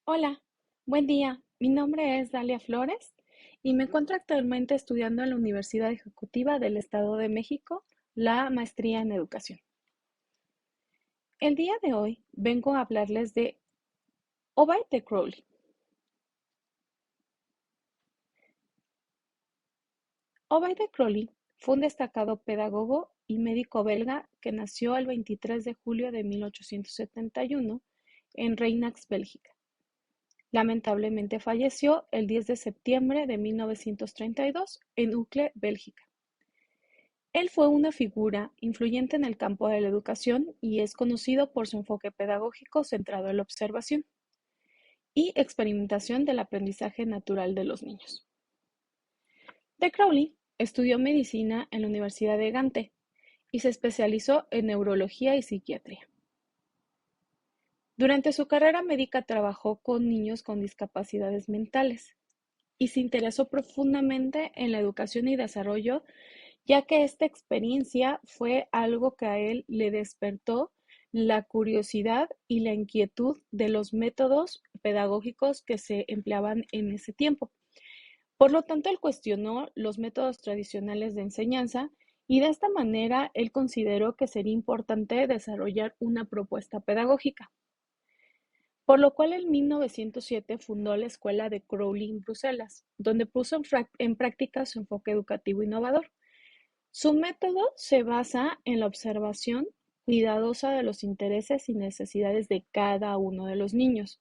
Hola, buen día. Mi nombre es Dalia Flores y me encuentro actualmente estudiando en la Universidad Ejecutiva del Estado de México, la maestría en educación. El día de hoy vengo a hablarles de Obaid de Crowley. Obaid de Crowley fue un destacado pedagogo y médico belga que nació el 23 de julio de 1871 en Reinax, Bélgica. Lamentablemente falleció el 10 de septiembre de 1932 en Uccle, Bélgica. Él fue una figura influyente en el campo de la educación y es conocido por su enfoque pedagógico centrado en la observación y experimentación del aprendizaje natural de los niños. De Crowley estudió medicina en la Universidad de Gante y se especializó en neurología y psiquiatría. Durante su carrera médica trabajó con niños con discapacidades mentales y se interesó profundamente en la educación y desarrollo, ya que esta experiencia fue algo que a él le despertó la curiosidad y la inquietud de los métodos pedagógicos que se empleaban en ese tiempo. Por lo tanto, él cuestionó los métodos tradicionales de enseñanza y de esta manera él consideró que sería importante desarrollar una propuesta pedagógica, por lo cual en 1907 fundó la Escuela de Crowley en Bruselas, donde puso en práctica su enfoque educativo innovador. Su método se basa en la observación cuidadosa de los intereses y necesidades de cada uno de los niños,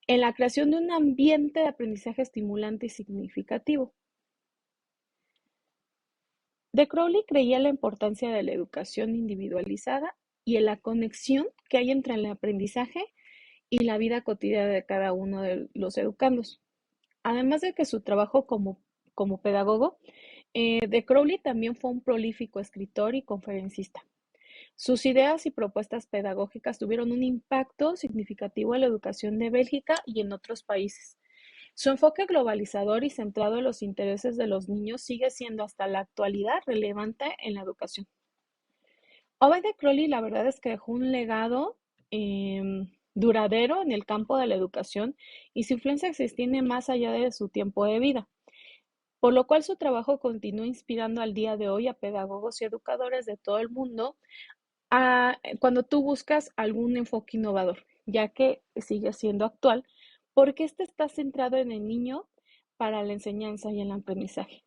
en la creación de un ambiente de aprendizaje estimulante y significativo. De Crowley creía en la importancia de la educación individualizada y en la conexión que hay entre el aprendizaje y la vida cotidiana de cada uno de los educandos. Además de que su trabajo como pedagogo, de Crowley también fue un prolífico escritor y conferencista. Sus ideas y propuestas pedagógicas tuvieron un impacto significativo en la educación de Bélgica y en otros países. Su enfoque globalizador y centrado en los intereses de los niños sigue siendo hasta la actualidad relevante en la educación. Obaid de Crowley, la verdad es que dejó un legado duradero en el campo de la educación y su influencia se extiende más allá de su tiempo de vida, por lo cual su trabajo continúa inspirando al día de hoy a pedagogos y educadores de todo el mundo cuando tú buscas algún enfoque innovador, ya que sigue siendo actual, porque este está centrado en el niño para la enseñanza y el aprendizaje.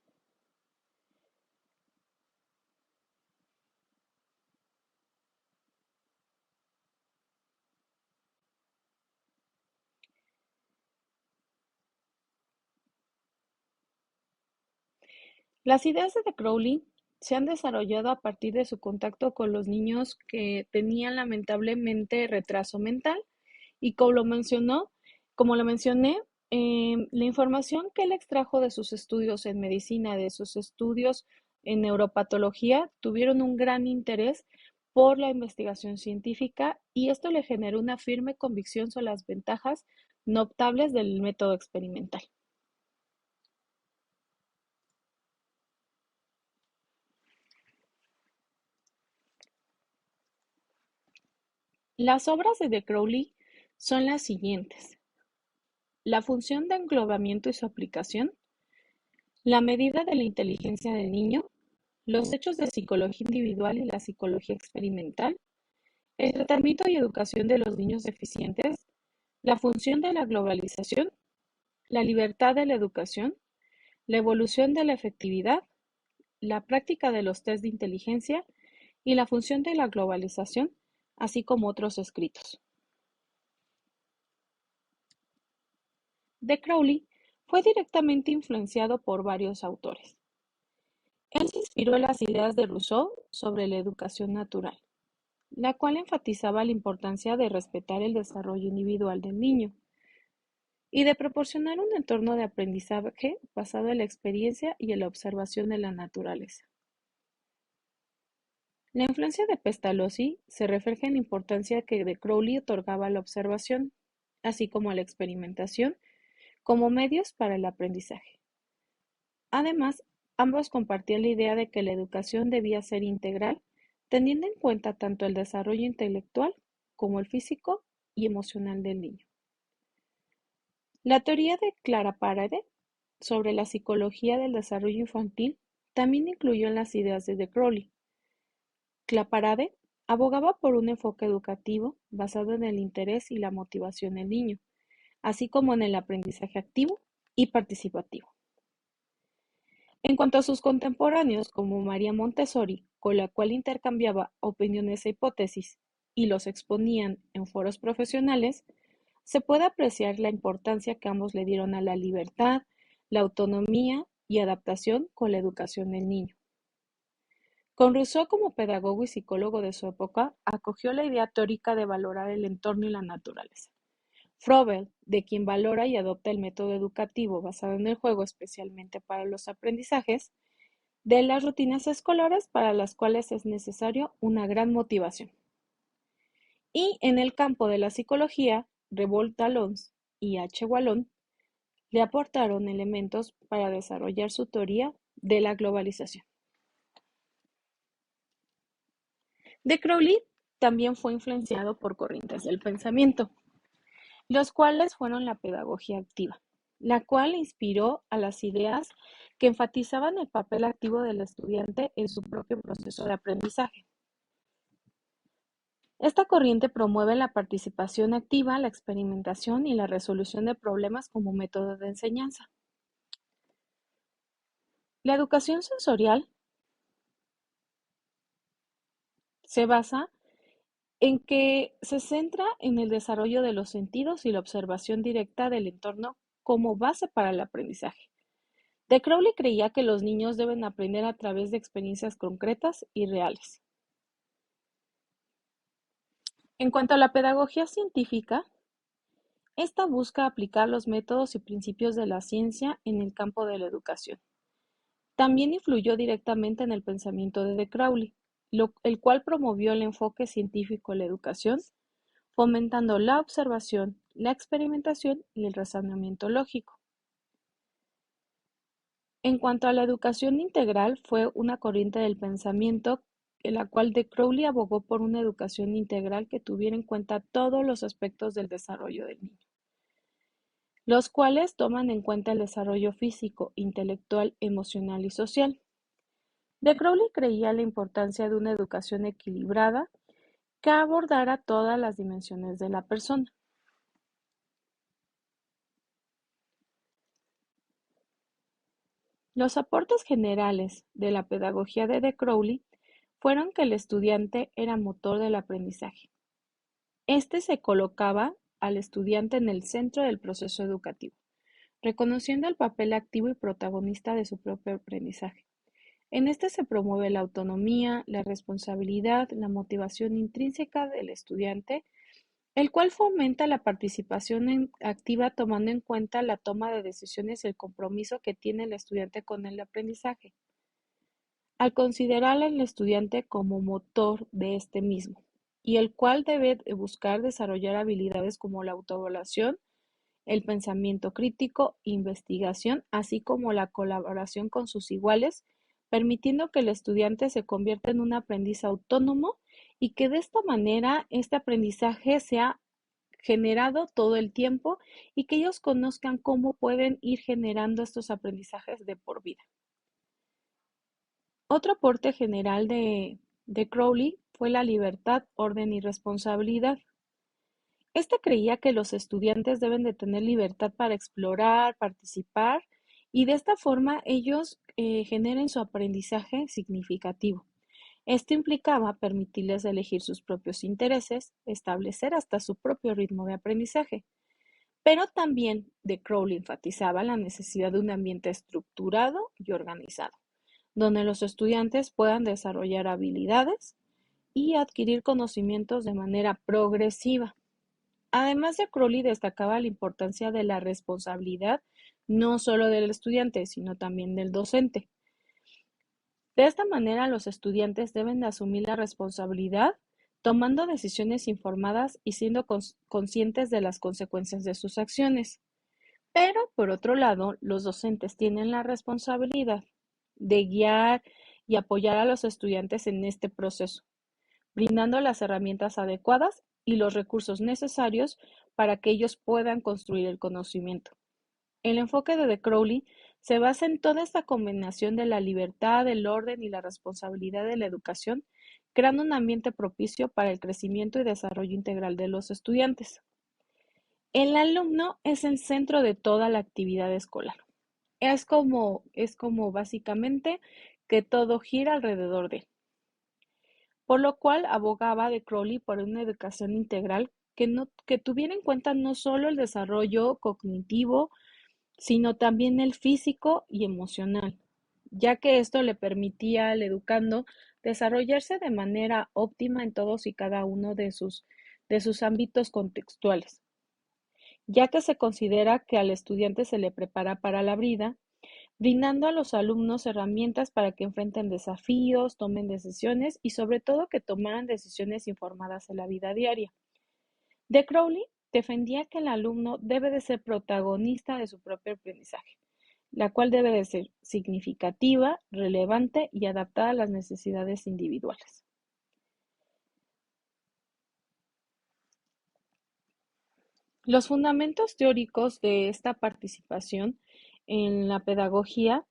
Las ideas de Crowley se han desarrollado a partir de su contacto con los niños que tenían lamentablemente retraso mental y como lo mencioné, la información que él extrajo de sus estudios en medicina, de sus estudios en neuropatología, tuvieron un gran interés por la investigación científica y esto le generó una firme convicción sobre las ventajas notables del método experimental. Las obras de Crowley son las siguientes: la función de englobamiento y su aplicación, la medida de la inteligencia del niño, los hechos de psicología individual y la psicología experimental, el tratamiento y educación de los niños deficientes, la función de la globalización, la libertad de la educación, la evolución de la efectividad, la práctica de los test de inteligencia y la función de la globalización, así como otros escritos. De Crowley fue directamente influenciado por varios autores. Él se inspiró en las ideas de Rousseau sobre la educación natural, la cual enfatizaba la importancia de respetar el desarrollo individual del niño y de proporcionar un entorno de aprendizaje basado en la experiencia y en la observación de la naturaleza. La influencia de Pestalozzi se refleja en la importancia que de Crowley otorgaba a la observación, así como a la experimentación, como medios para el aprendizaje. Además, ambos compartían la idea de que la educación debía ser integral, teniendo en cuenta tanto el desarrollo intelectual como el físico y emocional del niño. La teoría de Claparede sobre la psicología del desarrollo infantil también incluyó en las ideas de Crowley. Claparede abogaba por un enfoque educativo basado en el interés y la motivación del niño, así como en el aprendizaje activo y participativo. En cuanto a sus contemporáneos, como María Montessori, con la cual intercambiaba opiniones e hipótesis y los exponían en foros profesionales, se puede apreciar la importancia que ambos le dieron a la libertad, la autonomía y adaptación con la educación del niño. Con Rousseau como pedagogo y psicólogo de su época, acogió la idea teórica de valorar el entorno y la naturaleza. Froebel, de quien valora y adopta el método educativo basado en el juego, especialmente para los aprendizajes, de las rutinas escolares para las cuales es necesario una gran motivación. Y en el campo de la psicología, Revolt Dallons y H. Wallon le aportaron elementos para desarrollar su teoría de la globalización. De Crowley también fue influenciado por corrientes del pensamiento, los cuales fueron la pedagogía activa, la cual inspiró a las ideas que enfatizaban el papel activo del estudiante en su propio proceso de aprendizaje. Esta corriente promueve la participación activa, la experimentación y la resolución de problemas como método de enseñanza. La educación sensorial se basa en que se centra en el desarrollo de los sentidos y la observación directa del entorno como base para el aprendizaje. De Crowley creía que los niños deben aprender a través de experiencias concretas y reales. En cuanto a la pedagogía científica, esta busca aplicar los métodos y principios de la ciencia en el campo de la educación. También influyó directamente en el pensamiento de Crowley, el cual promovió el enfoque científico en la educación, fomentando la observación, la experimentación y el razonamiento lógico. En cuanto a la educación integral, fue una corriente del pensamiento en la cual de Crowley abogó por una educación integral que tuviera en cuenta todos los aspectos del desarrollo del niño, los cuales toman en cuenta el desarrollo físico, intelectual, emocional y social. De Crowley creía la importancia de una educación equilibrada que abordara todas las dimensiones de la persona. Los aportes generales de la pedagogía de Crowley fueron que el estudiante era motor del aprendizaje. Este se colocaba al estudiante en el centro del proceso educativo, reconociendo el papel activo y protagonista de su propio aprendizaje. En este se promueve la autonomía, la responsabilidad, la motivación intrínseca del estudiante, el cual fomenta la participación activa tomando en cuenta la toma de decisiones y el compromiso que tiene el estudiante con el aprendizaje, al considerar al estudiante como motor de este mismo, y el cual debe buscar desarrollar habilidades como la autoevaluación, el pensamiento crítico, investigación, así como la colaboración con sus iguales, permitiendo que el estudiante se convierta en un aprendiz autónomo y que de esta manera este aprendizaje sea generado todo el tiempo y que ellos conozcan cómo pueden ir generando estos aprendizajes de por vida. Otro aporte general de Crowley fue la libertad, orden y responsabilidad. Este creía que los estudiantes deben de tener libertad para explorar, participar y de esta forma ellos generen su aprendizaje significativo. Esto implicaba permitirles elegir sus propios intereses, establecer hasta su propio ritmo de aprendizaje. Pero también de Crowley enfatizaba la necesidad de un ambiente estructurado y organizado, donde los estudiantes puedan desarrollar habilidades y adquirir conocimientos de manera progresiva. Además de Crowley destacaba la importancia de la responsabilidad no solo del estudiante, sino también del docente. De esta manera, los estudiantes deben de asumir la responsabilidad, tomando decisiones informadas y siendo conscientes de las consecuencias de sus acciones. Pero, por otro lado, los docentes tienen la responsabilidad de guiar y apoyar a los estudiantes en este proceso, brindando las herramientas adecuadas y los recursos necesarios para que ellos puedan construir el conocimiento. El enfoque de Crowley se basa en toda esta combinación de la libertad, el orden y la responsabilidad de la educación, creando un ambiente propicio para el crecimiento y desarrollo integral de los estudiantes. El alumno es el centro de toda la actividad escolar. Es como básicamente que todo gira alrededor de él. Por lo cual abogaba de Crowley por una educación integral que tuviera en cuenta no solo el desarrollo cognitivo, sino también el físico y emocional, ya que esto le permitía al educando desarrollarse de manera óptima en todos y cada uno de sus ámbitos contextuales, ya que se considera que al estudiante se le prepara para la vida, brindando a los alumnos herramientas para que enfrenten desafíos, tomen decisiones y sobre todo que tomaran decisiones informadas en la vida diaria. De Crowley defendía que el alumno debe de ser protagonista de su propio aprendizaje, la cual debe de ser significativa, relevante y adaptada a las necesidades individuales. Los fundamentos teóricos de esta participación en la pedagogía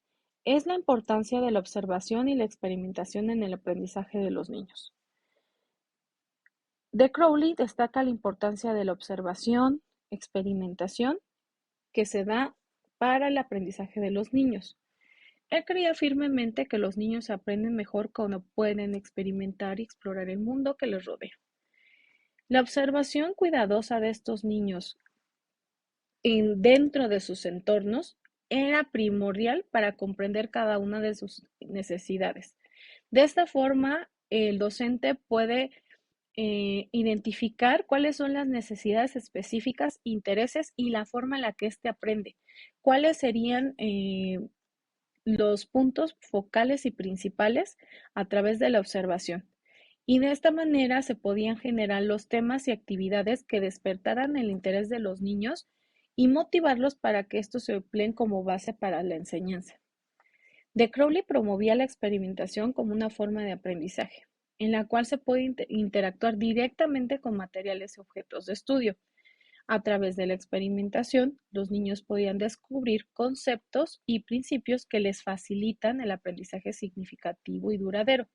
es la importancia de la observación y la experimentación en el aprendizaje de los niños. De Crowley destaca la importancia de la observación, experimentación que se da para el aprendizaje de los niños. Él creía firmemente que los niños aprenden mejor cuando pueden experimentar y explorar el mundo que les rodea. La observación cuidadosa de estos niños dentro de sus entornos era primordial para comprender cada una de sus necesidades. De esta forma, el docente puede identificar cuáles son las necesidades específicas, intereses y la forma en la que éste aprende. ¿Cuáles serían los puntos focales y principales a través de la observación? Y de esta manera se podían generar los temas y actividades que despertaran el interés de los niños y motivarlos para que estos se empleen como base para la enseñanza. De Crowley promovía la experimentación como una forma de aprendizaje, en la cual se puede interactuar directamente con materiales y objetos de estudio. A través de la experimentación, los niños podían descubrir conceptos y principios que les facilitan el aprendizaje significativo y duradero.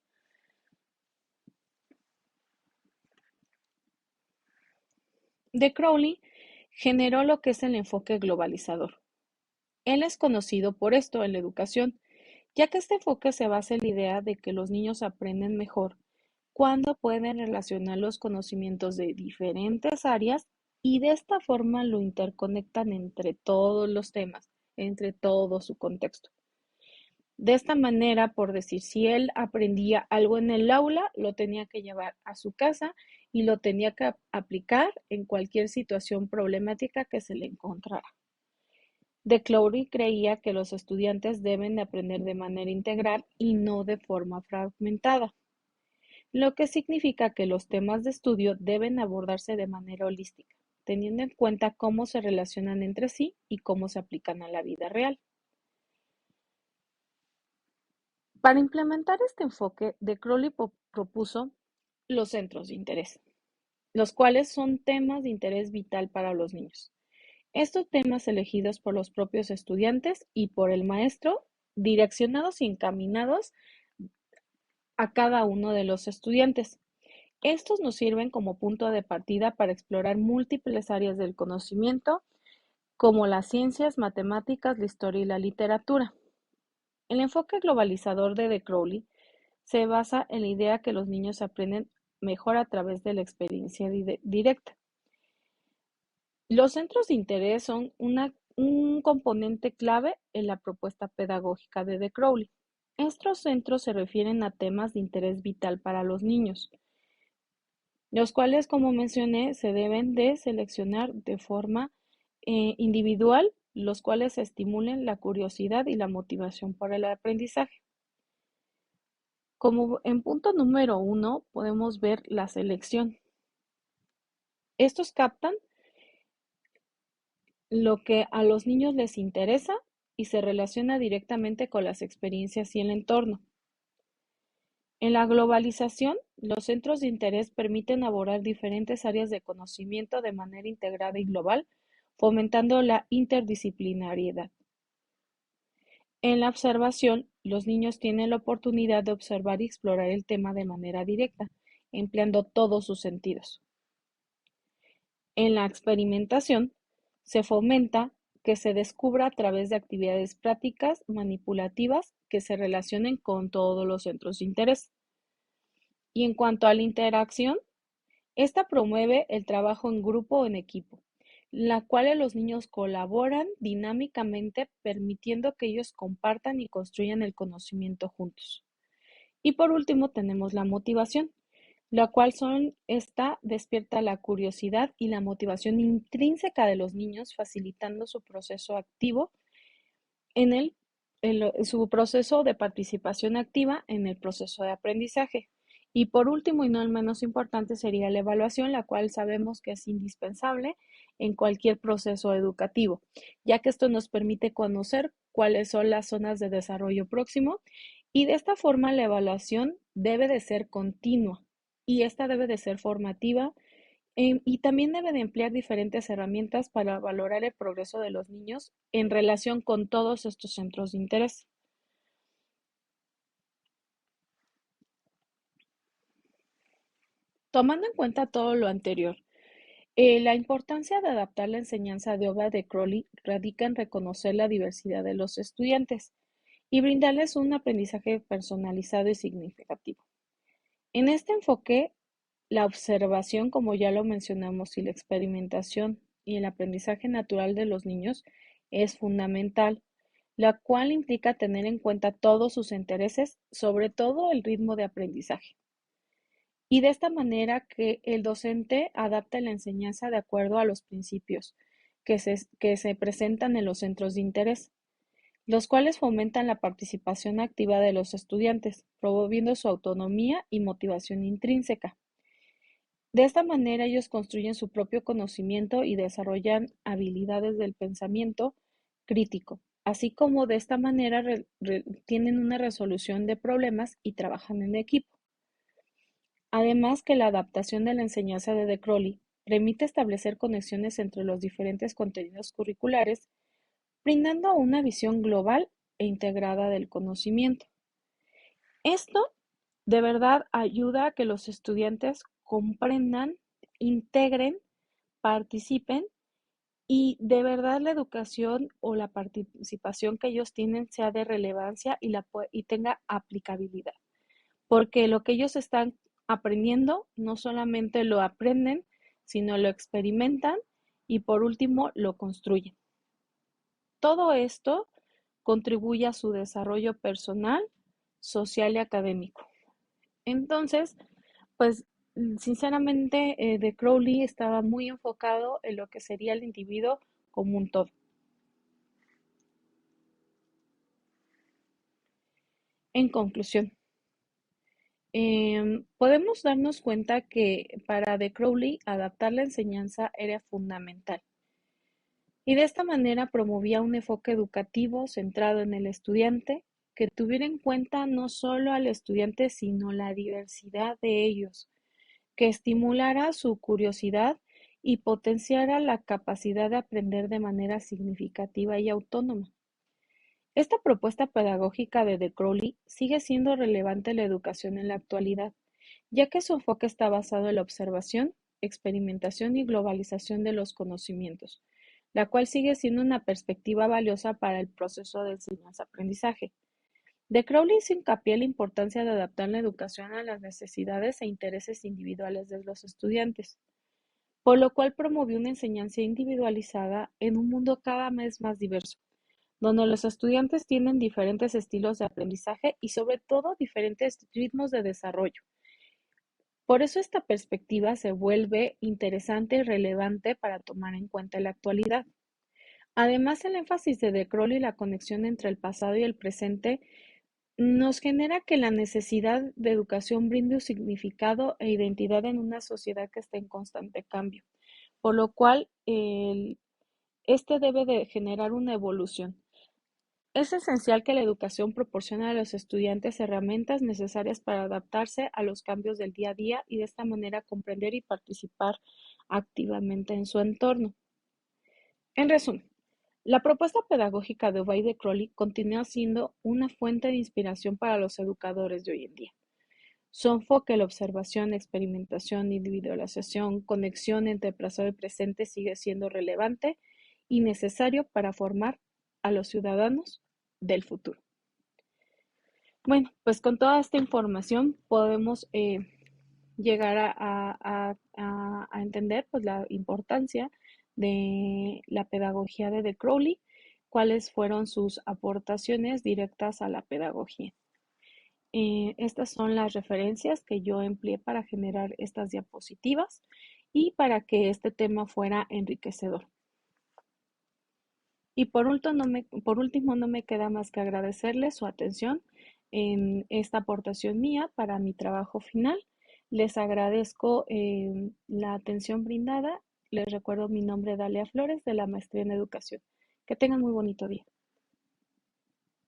De Crowley generó lo que es el enfoque globalizador. Él es conocido por esto en la educación, ya que este enfoque se basa en la idea de que los niños aprenden mejor cuando pueden relacionar los conocimientos de diferentes áreas y de esta forma lo interconectan entre todos los temas, entre todo su contexto. De esta manera, por decir, si él aprendía algo en el aula, lo tenía que llevar a su casa y lo tenía que aplicar en cualquier situación problemática que se le encontrara. De Crowley creía que los estudiantes deben de aprender de manera integral y no de forma fragmentada, lo que significa que los temas de estudio deben abordarse de manera holística, teniendo en cuenta cómo se relacionan entre sí y cómo se aplican a la vida real. Para implementar este enfoque, de Crowley propuso los centros de interés, los cuales son temas de interés vital para los niños. Estos temas elegidos por los propios estudiantes y por el maestro, direccionados y encaminados a cada uno de los estudiantes. Estos nos sirven como punto de partida para explorar múltiples áreas del conocimiento, como las ciencias, matemáticas, la historia y la literatura. El enfoque globalizador de Crowley se basa en la idea que los niños aprenden mejor a través de la experiencia directa. Los centros de interés son un componente clave en la propuesta pedagógica de Crowley. Estos centros se refieren a temas de interés vital para los niños, los cuales, como mencioné, se deben de seleccionar de forma individual, los cuales estimulen la curiosidad y la motivación por el aprendizaje. Como en punto número 1 podemos ver la selección. Estos captan lo que a los niños les interesa y se relaciona directamente con las experiencias y el entorno. En la globalización, los centros de interés permiten abordar diferentes áreas de conocimiento de manera integrada y global, fomentando la interdisciplinariedad. En la observación, los niños tienen la oportunidad de observar y explorar el tema de manera directa, empleando todos sus sentidos. En la experimentación, se fomenta que se descubra a través de actividades prácticas manipulativas que se relacionen con todos los centros de interés. Y en cuanto a la interacción, esta promueve el trabajo en grupo o en equipo, la cual los niños colaboran dinámicamente, permitiendo que ellos compartan y construyan el conocimiento juntos. Y por último tenemos la motivación, la cual esta despierta la curiosidad y la motivación intrínseca de los niños, facilitando su proceso activo en su proceso de participación activa en el proceso de aprendizaje. Y por último, y no el menos importante, sería la evaluación, la cual sabemos que es indispensable en cualquier proceso educativo, ya que esto nos permite conocer cuáles son las zonas de desarrollo próximo, y de esta forma la evaluación debe de ser continua y esta debe de ser formativa, y también debe de emplear diferentes herramientas para valorar el progreso de los niños en relación con todos estos centros de interés. Tomando en cuenta todo lo anterior, la importancia de adaptar la enseñanza de obra de Crowley radica en reconocer la diversidad de los estudiantes y brindarles un aprendizaje personalizado y significativo. En este enfoque, la observación, como ya lo mencionamos, y la experimentación y el aprendizaje natural de los niños es fundamental, la cual implica tener en cuenta todos sus intereses, sobre todo el ritmo de aprendizaje. Y de esta manera que el docente adapta la enseñanza de acuerdo a los principios que se presentan en los centros de interés, los cuales fomentan la participación activa de los estudiantes, promoviendo su autonomía y motivación intrínseca. De esta manera ellos construyen su propio conocimiento y desarrollan habilidades del pensamiento crítico, así como de esta manera tienen una resolución de problemas y trabajan en equipo. Además que la adaptación de la enseñanza de Crowley permite establecer conexiones entre los diferentes contenidos curriculares, brindando una visión global e integrada del conocimiento. Esto de verdad ayuda a que los estudiantes comprendan, integren, participen y de verdad la educación o la participación que ellos tienen sea de relevancia y tenga aplicabilidad, porque lo que ellos están aprendiendo no solamente lo aprenden, sino lo experimentan y por último lo construyen. Todo esto contribuye a su desarrollo personal, social y académico. Entonces, pues sinceramente, de Crowley estaba muy enfocado en lo que sería el individuo como un todo. En conclusión, podemos darnos cuenta que para de Crowley adaptar la enseñanza era fundamental y de esta manera promovía un enfoque educativo centrado en el estudiante que tuviera en cuenta no solo al estudiante sino la diversidad de ellos, que estimulara su curiosidad y potenciara la capacidad de aprender de manera significativa y autónoma. Esta propuesta pedagógica de Crowley sigue siendo relevante en la educación en la actualidad, ya que su enfoque está basado en la observación, experimentación y globalización de los conocimientos, la cual sigue siendo una perspectiva valiosa para el proceso de enseñanza-aprendizaje. De Crowley hizo hincapié en la importancia de adaptar la educación a las necesidades e intereses individuales de los estudiantes, por lo cual promovió una enseñanza individualizada en un mundo cada vez más diverso, donde los estudiantes tienen diferentes estilos de aprendizaje y sobre todo diferentes ritmos de desarrollo. Por eso esta perspectiva se vuelve interesante y relevante para tomar en cuenta en la actualidad. Además, el énfasis de Crowley y la conexión entre el pasado y el presente nos genera que la necesidad de educación brinde un significado e identidad en una sociedad que está en constante cambio, por lo cual este debe de generar una evolución. Es esencial que la educación proporcione a los estudiantes herramientas necesarias para adaptarse a los cambios del día a día y de esta manera comprender y participar activamente en su entorno. En resumen, la propuesta pedagógica de Ovalle Crowley continúa siendo una fuente de inspiración para los educadores de hoy en día. Su enfoque, la observación, experimentación, individualización, conexión entre pasado y presente sigue siendo relevante y necesario para formar a los ciudadanos del futuro. Bueno, pues con toda esta información podemos llegar a entender pues, la importancia de la pedagogía de Crowley, cuáles fueron sus aportaciones directas a la pedagogía. Estas son las referencias que yo empleé para generar estas diapositivas y para que este tema fuera enriquecedor. Y por último, no me queda más que agradecerles su atención en esta aportación mía para mi trabajo final. Les agradezco la atención brindada. Les recuerdo mi nombre, Dalia Flores, de la Maestría en Educación. Que tengan muy bonito día.